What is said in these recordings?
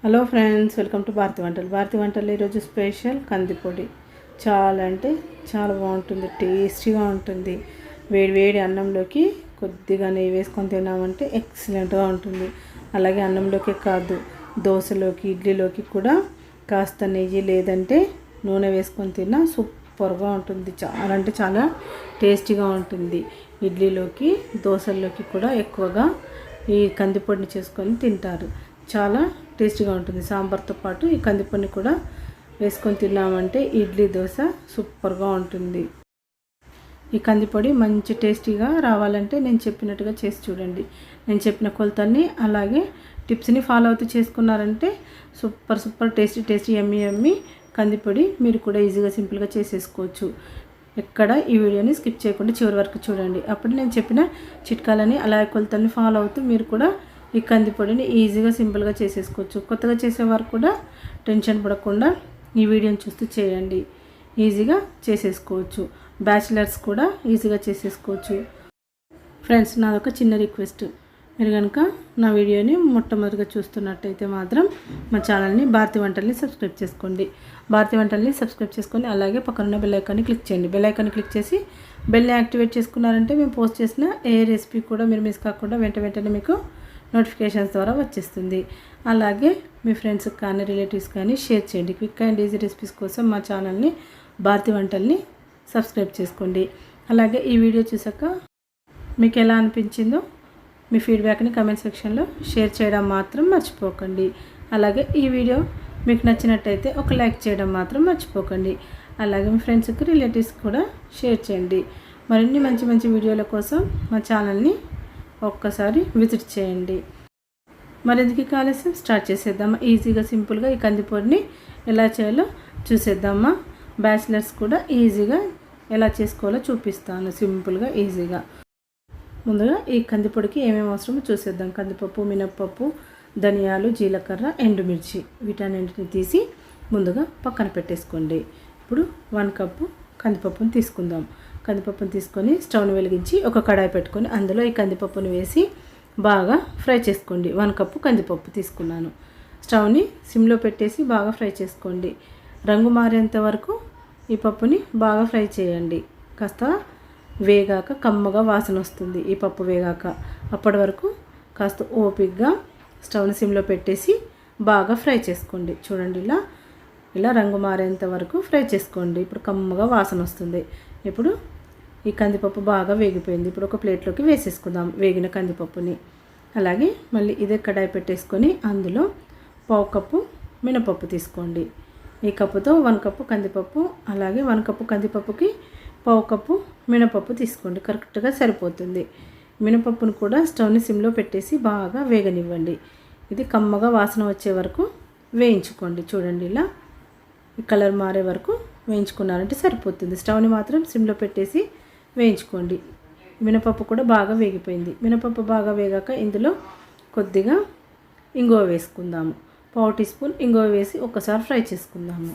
Hello friends, welcome to Bharathi వంటలు. భారతి వంటలు ఈరోజు స్పెషల్ కంది పొడి. చాలా అంటే చాలా బాగుంటుంది, టేస్టీగా ఉంటుంది. వేడి వేడి అన్నంలోకి కొద్దిగా నెయ్యి వేసుకొని తిన్నామంటే ఎక్సలెంట్గా ఉంటుంది. అలాగే అన్నంలోకి కాదు, దోశలోకి ఇడ్లీలోకి కూడా కాస్త నెయ్యి లేదంటే నూనె వేసుకొని తిన్నా సూపర్గా ఉంటుంది. చాలా అంటే చాలా టేస్టీగా ఉంటుంది. ఇడ్లీలోకి దోశల్లోకి కూడా ఎక్కువగా ఈ కందిపొడిని చేసుకొని తింటారు. చాలా టేస్టీగా ఉంటుంది. సాంబార్తో పాటు ఈ కందిపొడిని కూడా వేసుకొని తిన్నామంటే ఇడ్లీ దోశ సూపర్గా ఉంటుంది. ఈ కందిపొడి మంచి టేస్టీగా రావాలంటే నేను చెప్పినట్టుగా చేసి చూడండి. నేను చెప్పిన కొలతల్ని అలాగే టిప్స్ని ఫాలో అవుతూ చేసుకున్నారంటే సూపర్ టేస్టీ యమ్మీ కందిపొడి మీరు కూడా ఈజీగా సింపుల్గా చేసేసుకోవచ్చు. ఎక్కడ ఈ వీడియోని స్కిప్ చేయకుండా చివరి వరకు చూడండి. అప్పుడు నేను చెప్పిన చిట్కాలని అలాగే కొలతల్ని ఫాలో అవుతూ మీరు కూడా ఈ కందిపొడిని ఈజీగా సింపుల్గా చేసేసుకోవచ్చు. కొత్తగా చేసేవారు కూడా టెన్షన్ పడకుండా ఈ వీడియోని చూస్తూ చేయండి. ఈజీగా చేసేసుకోవచ్చు. బ్యాచిలర్స్ కూడా ఈజీగా చేసేసుకోవచ్చు. ఫ్రెండ్స్, నాదొక చిన్న రిక్వెస్ట్. మీరు కనుక నా వీడియోని మొట్టమొదటిగా చూస్తున్నట్టయితే మాత్రం మా ఛానల్ని భారతి వంటల్ని సబ్స్క్రైబ్ చేసుకోండి. భారతి వంటల్ని సబ్స్క్రైబ్ చేసుకొని అలాగే పక్కనున్న బెల్ ఐకాన్ని క్లిక్ చేయండి. బెల్ ఐకాన్ని క్లిక్ చేసి బెల్ని యాక్టివేట్ చేసుకున్నారంటే మేము పోస్ట్ చేసిన ఏ రెసిపీ కూడా మీరు మిస్ కాకుండా వెంటనే మీకు నోటిఫికేషన్స్ ద్వారా వచ్చేస్తుంది. అలాగే మీ ఫ్రెండ్స్కి కానీ రిలేటివ్స్ కానీ షేర్ చేయండి. క్విక్ అండ్ ఈజీ రెసిపీస్ కోసం మా ఛానల్ని భారతి వంటల్ని సబ్స్క్రైబ్ చేసుకోండి. అలాగే ఈ వీడియో చూసాక మీకు ఎలా అనిపించిందో మీ ఫీడ్బ్యాక్ని కమెంట్ సెక్షన్లో షేర్ చేయడం మాత్రం మర్చిపోకండి. అలాగే ఈ వీడియో మీకు నచ్చినట్టయితే ఒక లైక్ చేయడం మాత్రం మర్చిపోకండి. అలాగే మీ ఫ్రెండ్స్కి రిలేటివ్స్కి కూడా షేర్ చేయండి. మరిన్ని మంచి వీడియోల కోసం మా ఛానల్ని ఒక్కసారి విజిట్ చేయండి. మరెందుకు ఆలస్యం, స్టార్ట్ చేసేద్దామా. ఈజీగా సింపుల్గా ఈ కందిపొడిని ఎలా చేయాలో చూసేద్దామా. బ్యాచిలర్స్ కూడా ఈజీగా ఎలా చేసుకోవాలో చూపిస్తాను, సింపుల్గా ఈజీగా. ముందుగా ఈ కందిపొడికి ఏమేమి అవసరమో చూసేద్దాం. కందిపప్పు, మినప్పప్పు, ధనియాలు, జీలకర్ర, ఎండుమిర్చి వీటన్నింటిని తీసి ముందుగా పక్కన పెట్టేసుకోండి. ఇప్పుడు 1 కప్పు కందిపప్పును తీసుకుందాం. కందిపప్పును తీసుకొని స్టవ్ని వెలిగించి ఒక కడాయి పెట్టుకొని అందులో ఈ కందిపప్పును వేసి బాగా ఫ్రై చేసుకోండి. 1 కప్పు కందిపప్పు తీసుకున్నాను. స్టవ్ని సిమ్లో పెట్టేసి బాగా ఫ్రై చేసుకోండి. రంగు మారేంత వరకు ఈ పప్పుని బాగా ఫ్రై చేయండి. కాస్త వేగాక కమ్మగా వాసన వస్తుంది ఈ పప్పు వేగాక. అప్పటి వరకు కాస్త ఓపిక్గా స్టవ్ని సిమ్లో పెట్టేసి బాగా ఫ్రై చేసుకోండి. చూడండి, ఇలా రంగు మారేంత వరకు ఫ్రై చేసుకోండి. ఇప్పుడు కమ్మగా వాసన వస్తుంది. ఇప్పుడు ఈ కందిపప్పు బాగా వేగిపోయింది. ఇప్పుడు ఒక ప్లేట్లోకి వేసేసుకుందాం వేగిన కందిపప్పుని. అలాగే మళ్ళీ ఇదే కడాయి పెట్టేసుకొని అందులో 1/2 కప్పు మినపప్పు తీసుకోండి. ఈ కప్పుతో 1 కప్పు కందిపప్పు, అలాగే 1 కప్పు కందిపప్పుకి 1/2 కప్పు మినపప్పు తీసుకోండి. కరెక్ట్గా సరిపోతుంది. మినపప్పును కూడా స్టవ్ని సిమ్లో పెట్టేసి బాగా వేగనివ్వండి. ఇది కమ్మగా వాసన వచ్చే వరకు వేయించుకోండి. చూడండి, ఇలా ఈ కలర్ మారే వరకు వేయించుకున్నారంటే సరిపోతుంది. స్టవ్ని మాత్రం సిమ్లో పెట్టేసి వేయించుకోండి. మినపప్పు కూడా బాగా వేగిపోయింది. మినపప్పు బాగా వేగాక ఇందులో కొద్దిగా ఇంగువ వేసుకుందాము. 1/2 టీ స్పూన్ ఇంగువ వేసి ఒక్కసారి ఫ్రై చేసుకుందాము.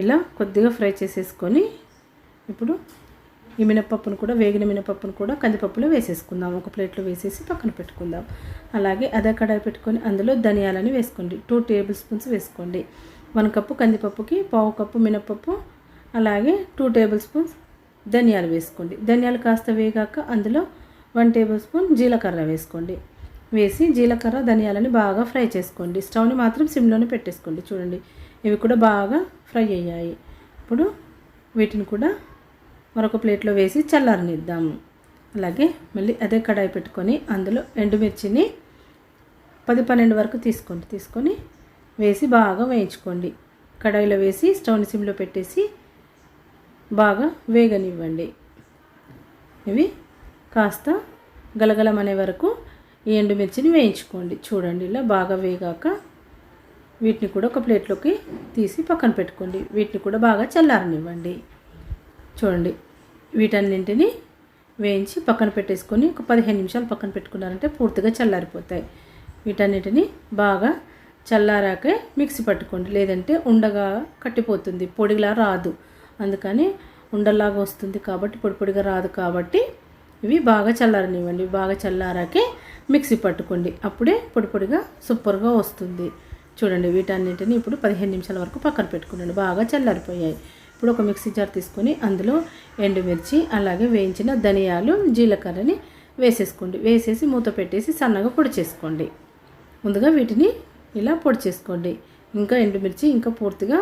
ఇలా కొద్దిగా ఫ్రై చేసేసుకొని ఇప్పుడు ఈ మినపప్పును కూడా వేగిన మినపప్పును కూడా కందిపప్పులో వేసేసుకుందాం. ఒక ప్లేట్లో వేసేసి పక్కన పెట్టుకుందాం. అలాగే అదే కడాయి పెట్టుకొని అందులో ధనియాలని వేసుకోండి. 2 టేబుల్ స్పూన్స్ వేసుకోండి. 1 కప్పు కందిపప్పుకి 1/2 కప్పు మినపప్పు, అలాగే 2 టేబుల్ స్పూన్స్ ధనియాలు వేసుకోండి. ధనియాలు కాస్త వేగాక అందులో 1 టేబుల్ స్పూన్ జీలకర్ర వేసుకోండి. వేసి జీలకర్ర ధనియాలని బాగా ఫ్రై చేసుకోండి. స్టవ్ని మాత్రం సిమ్లోనే పెట్టేసుకోండి. చూడండి, ఇవి కూడా బాగా ఫ్రై అయ్యాయి. ఇప్పుడు వీటిని కూడా మరొక ప్లేట్లో వేసి చల్లారనిద్దాము. అలాగే మళ్ళీ అదే కడాయి పెట్టుకొని అందులో ఎండుమిర్చిని 10-12 వరకు తీసుకొని వేసి బాగా వేయించుకోండి. కడాయిలో వేసి స్టవ్ని సిమ్లో పెట్టేసి బాగా వేగనివ్వండి. ఇవి కాస్త గలగలమనే వరకు ఈ ఎండుమిర్చిని వేయించుకోండి. చూడండి, ఇలా బాగా వేగాక వీటిని కూడా ఒక ప్లేట్లోకి తీసి పక్కన పెట్టుకోండి. వీటిని కూడా బాగా చల్లారనివ్వండి. చూడండి, వీటన్నింటినీ వేయించి పక్కన పెట్టేసుకొని ఒక 15 నిమిషాలు పక్కన పెట్టుకున్నారంటే పూర్తిగా చల్లారిపోతాయి. వీటన్నిటిని బాగా చల్లారాకే మిక్సీ పట్టుకోండి. లేదంటే ఉండగా కట్టిపోతుంది, పొడిలా రాదు. అందుకని ఉండలాగా వస్తుంది కాబట్టి పొడిగా రాదు. కాబట్టి ఇవి బాగా చల్లారనివ్వండి. బాగా చల్లారాకే మిక్సీ పట్టుకోండి. అప్పుడే పొడిగా సూపర్గా వస్తుంది. చూడండి వీటన్నింటిని ఇప్పుడు 15 నిమిషాల వరకు పక్కన పెట్టుకున్నాను. బాగా చల్లారిపోయాయి. ఇప్పుడు ఒక మిక్సీ జార్ తీసుకొని అందులో ఎండుమిర్చి అలాగే వేయించిన ధనియాలు జీలకర్రని వేసేసుకోండి. వేసేసి మూత పెట్టేసి సన్నగా పొడి చేసుకోండి. ముందుగా వీటిని ఇలా పొడి చేసుకోండి. ఇంకా ఎండుమిర్చి ఇంకా పూర్తిగా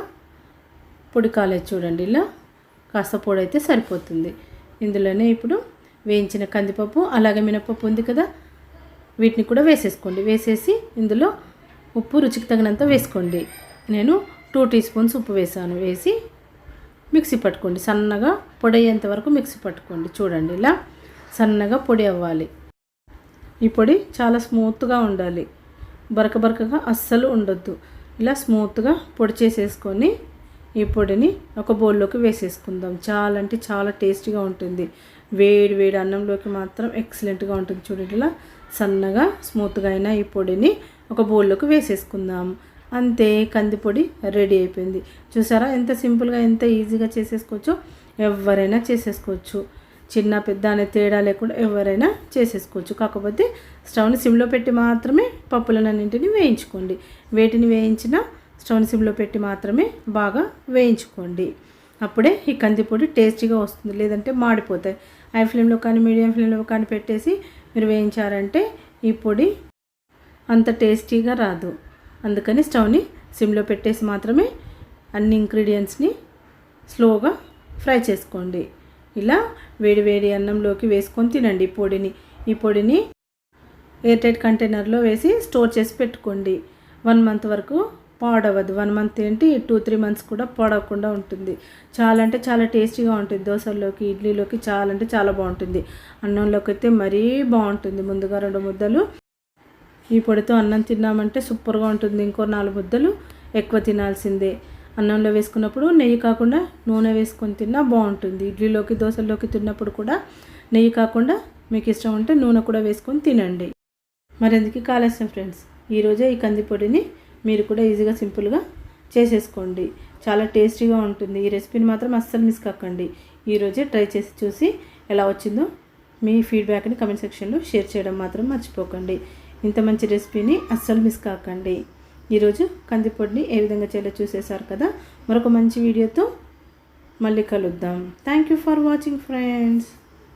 పొడి కాలేదు చూడండి. ఇలా కాస్త పొడి అయితే సరిపోతుంది. ఇందులోనే ఇప్పుడు వేయించిన కందిపప్పు అలాగే మినపప్పు ఉంది కదా, వీటిని కూడా వేసేసుకోండి. వేసేసి ఇందులో ఉప్పు రుచికి తగినంత వేసుకోండి. నేను 2 టీ స్పూన్స్ ఉప్పు వేసాను. వేసి మిక్సీ పట్టుకోండి. సన్నగా పొడి అయ్యేంత వరకు మిక్సీ పట్టుకోండి. చూడండి ఇలా సన్నగా పొడి అవ్వాలి. ఈ పొడి చాలా స్మూత్గా ఉండాలి. బరకగా అస్సలు ఉండొద్దు. ఇలా స్మూత్గా పొడి చేసేసుకొని ఈ పొడిని ఒక బౌల్లోకి వేసేసుకుందాం. చాలా అంటే చాలా టేస్టీగా ఉంటుంది. వేడి వేడి అన్నంలోకి మాత్రం ఎక్సలెంట్గా ఉంటుంది. చూడండి ఇలా సన్నగా స్మూత్గా అయిన ఈ పొడిని ఒక బౌల్లోకి వేసేసుకుందాం. అంతే, కందిపొడి రెడీ అయిపోయింది. చూసారా ఎంత సింపుల్గా ఎంత ఈజీగా చేసేసుకోవచ్చో. ఎవరైనా చేసేసుకోవచ్చు. చిన్న పెద్ద అనే తేడా లేకుండా ఎవరైనా చేసేసుకోవచ్చు. కాకపోతే స్టవ్ని సిమ్లో పెట్టి మాత్రమే పప్పులన్నింటినీ వేయించుకోండి. వేటిని వేయించినా స్టవ్ని సిమ్లో పెట్టి మాత్రమే బాగా వేయించుకోండి. అప్పుడే ఈ కందిపొడి టేస్టీగా వస్తుంది. లేదంటే మాడిపోతాయి. హై ఫ్లేమ్లో కానీ మీడియం ఫ్లేమ్లో కానీ పెట్టేసి మీరు వేయించారంటే ఈ పొడి అంత టేస్టీగా రాదు. అందుకని స్టవ్ని సిమ్లో పెట్టేసి మాత్రమే అన్ని ఇంగ్రీడియంట్స్ని స్లోగా ఫ్రై చేసుకోండి. ఇలా వేడి వేడి అన్నంలోకి వేసుకొని తినండి ఈ పొడిని ఎయిర్ టైట్ కంటైనర్లో వేసి స్టోర్ చేసి పెట్టుకోండి. 1 మంత్ వరకు పాడవద్దు. 1 మంత్ ఏంటి 2-3 మంత్స్ కూడా పాడవకుండా ఉంటుంది. చాలా అంటే చాలా టేస్టీగా ఉంటుంది. దోశల్లోకి ఇడ్లీలోకి చాలా అంటే చాలా బాగుంటుంది. అన్నంలోకి అయితే మరీ బాగుంటుంది. ముందుగా 2 ముద్దలు ఈ పొడితో అన్నం తిన్నామంటే సూపర్గా ఉంటుంది. ఇంకో 4 ముద్దలు ఎక్కువ తినాల్సిందే. అన్నంలో వేసుకున్నప్పుడు నెయ్యి కాకుండా నూనె వేసుకొని తిన్నా బాగుంటుంది. ఇడ్లీలోకి దోశల్లోకి తిన్నప్పుడు కూడా నెయ్యి కాకుండా మీకు ఇష్టం ఉంటే నూనె కూడా వేసుకొని తినండి. మరెందుకు ఆలస్యం ఫ్రెండ్స్, ఈరోజే ఈ కందిపొడిని మీరు కూడా ఈజీగా సింపుల్గా చేసేసుకోండి. చాలా టేస్టీగా ఉంటుంది. ఈ రెసిపీని మాత్రం అస్సలు మిస్ కాకండి. ఈరోజే ట్రై చేసి చూసి ఎలా వచ్చిందో మీ ఫీడ్బ్యాక్ని కమెంట్ సెక్షన్లో షేర్ చేయడం మాత్రం మర్చిపోకండి. ఇంత మంచి రెసిపీని అస్సలు మిస్ కాకండి. ఈరోజు కందిపొడిని ఏ విధంగా చేయాలో చూసేశారు కదా. మరొక మంచి వీడియోతో మళ్ళీ కలుద్దాం. Thank you for watching friends.